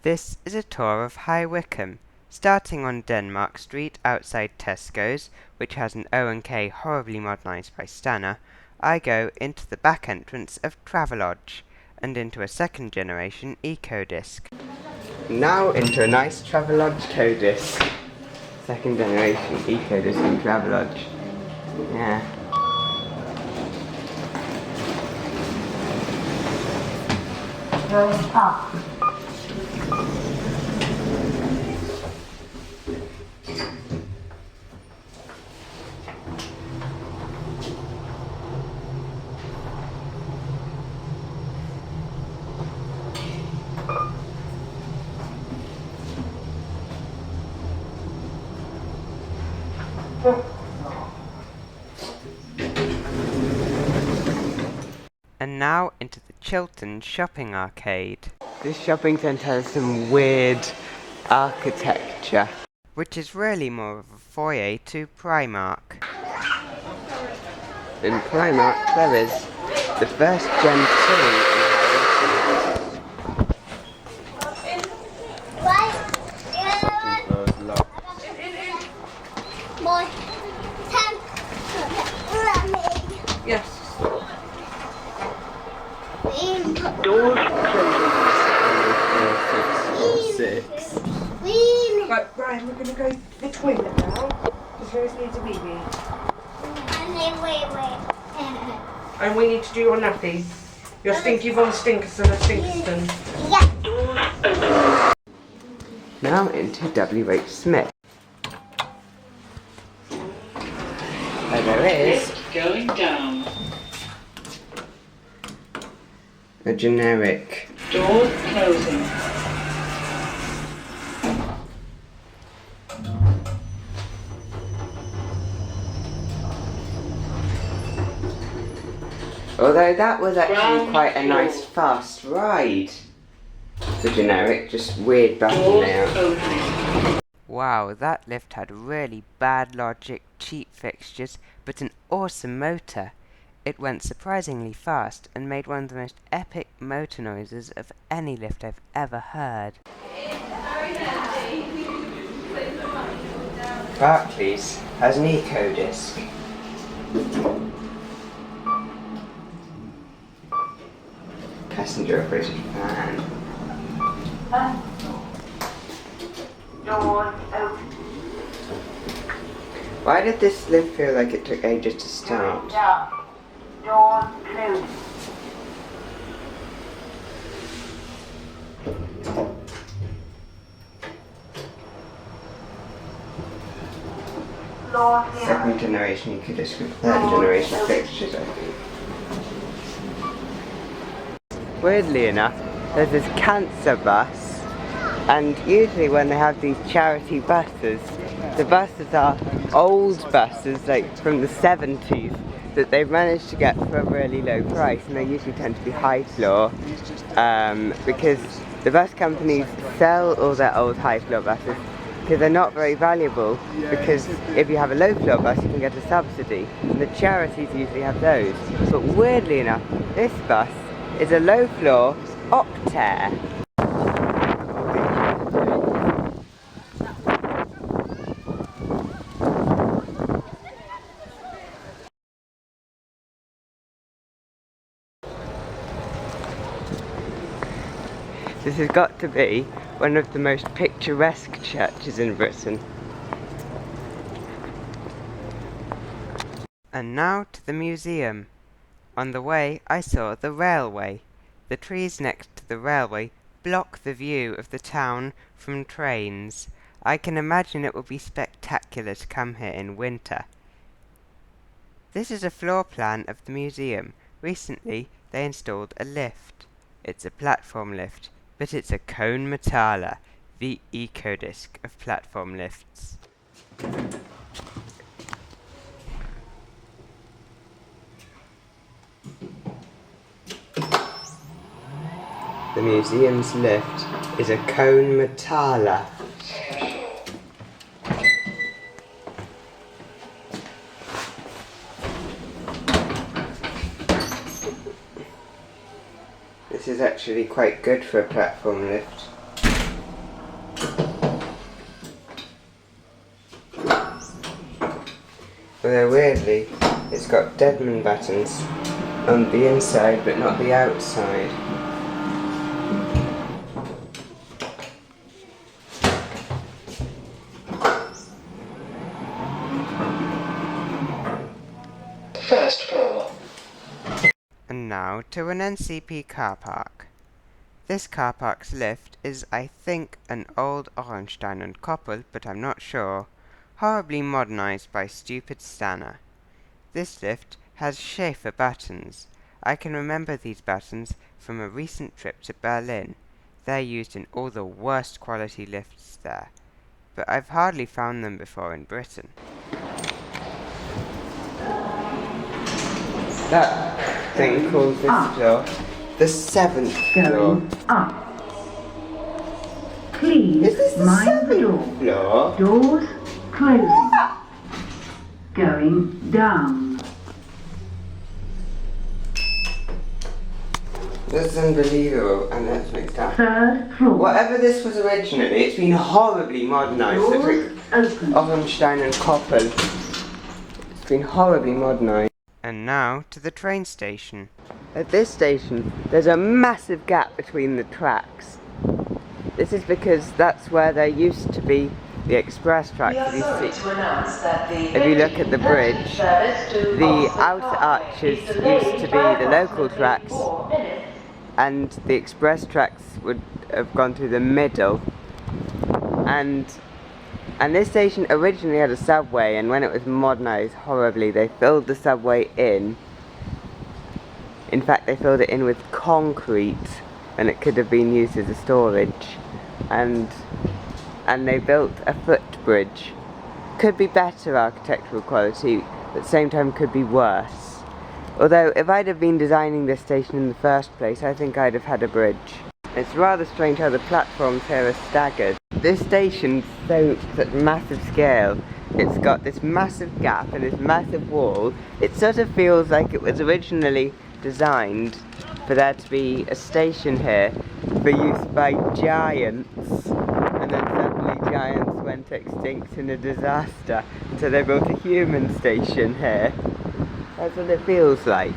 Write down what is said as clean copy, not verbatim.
This is a tour of High Wycombe, starting on Denmark Street outside Tesco's, which has an O&K horribly modernised by Stannah. I go into the back entrance of Travelodge, and into a second generation Ecodisc. Now into a nice Travelodge Ecodisc. Second generation Ecodisc in Travelodge. Yeah. And now into the Chilterns shopping arcade. This shopping centre has some weird architecture, which is really more of a foyer to Primark. In Primark there is the first Gen 2. Yes. Doors Six. Right, Brian, we're going to go to the toilet now, because Rose needs a wee wee. And we need to do your nappies. Your stinky von stinkers and a stinkerston. open. Now into W.H. Smith. There is Lift going down. a generic Doors closing. although that was actually Ground quite a floor. nice fast ride. The generic, just weird button Doors layout. opening. Wow, that lift had really bad logic, cheap fixtures, but an awesome motor. It went surprisingly fast and made one of the most epic motor noises of any lift I've ever heard. Barclays has an Ecodisc. Passenger operated van. Doors open. Why did this lift feel like it took ages to start? Down. Doors closing. Floor zero. Second generation Ecodisc with third generation fixtures, I think. Weirdly enough, there's this cancer bus, and usually when they have these charity buses, the buses are old buses, like from the 70s, that they've managed to get for a really low price, and they usually tend to be high floor, because the bus companies sell all their old high floor buses because they're not very valuable, because if you have a low floor bus you can get a subsidy, and the charities usually have those. But weirdly enough, this bus is a low floor Optare. This has got to be one of the most picturesque churches in Britain. And now to the museum. On the way I saw the railway. The trees next to the railway block the view of the town from trains. I can imagine it will be spectacular to come here in winter. This is a floor plan of the museum. Recently they installed a lift. It's a platform lift, but it's a Kone Motala, the Ecodisc of platform lifts. The museum's lift is a Kone Motala. This is actually quite good for a platform lift. Although weirdly, it's got Deadman buttons on the inside but not the outside. First floor. And now to an NCP car park. This car park's lift is, I think, an old Ornstein and Koppel, but I'm not sure, horribly modernised by stupid Stannah. This lift has Schaefer buttons. I can remember these buttons from a recent trip to Berlin. They're used in all the worst quality lifts there, but I've hardly found them before in Britain. That thing calls this floor the 7th floor. Going up. Please Is this the mind the 7th door. floor? Doors closing. Going down. That's unbelievable, and that's mixed up. 3rd floor. Whatever this was originally, it's been horribly modernised. Doors open. Ornstein and Koppel. It's been horribly modernised. And now to the train station. At this station, there's a massive gap between the tracks. This is because that's where there used to be the express tracks. If you look at the bridge, the outer arches used to be the local tracks, and the express tracks would have gone through the middle. And this station originally had a subway, and when it was modernised horribly, they filled the subway in. In fact, they filled it in with concrete when it could have been used as a storage. And they built a footbridge. Could be better architectural quality, but at the same time could be worse. Although, if I'd have been designing this station in the first place, I think I'd have had a bridge. It's rather strange how the platforms here are staggered. This station's such massive scale. It's got this massive gap and this massive wall. It sort of feels like it was originally designed for there to be a station here for use by giants, and then suddenly giants went extinct in a disaster, so they built a human station here. That's what it feels like.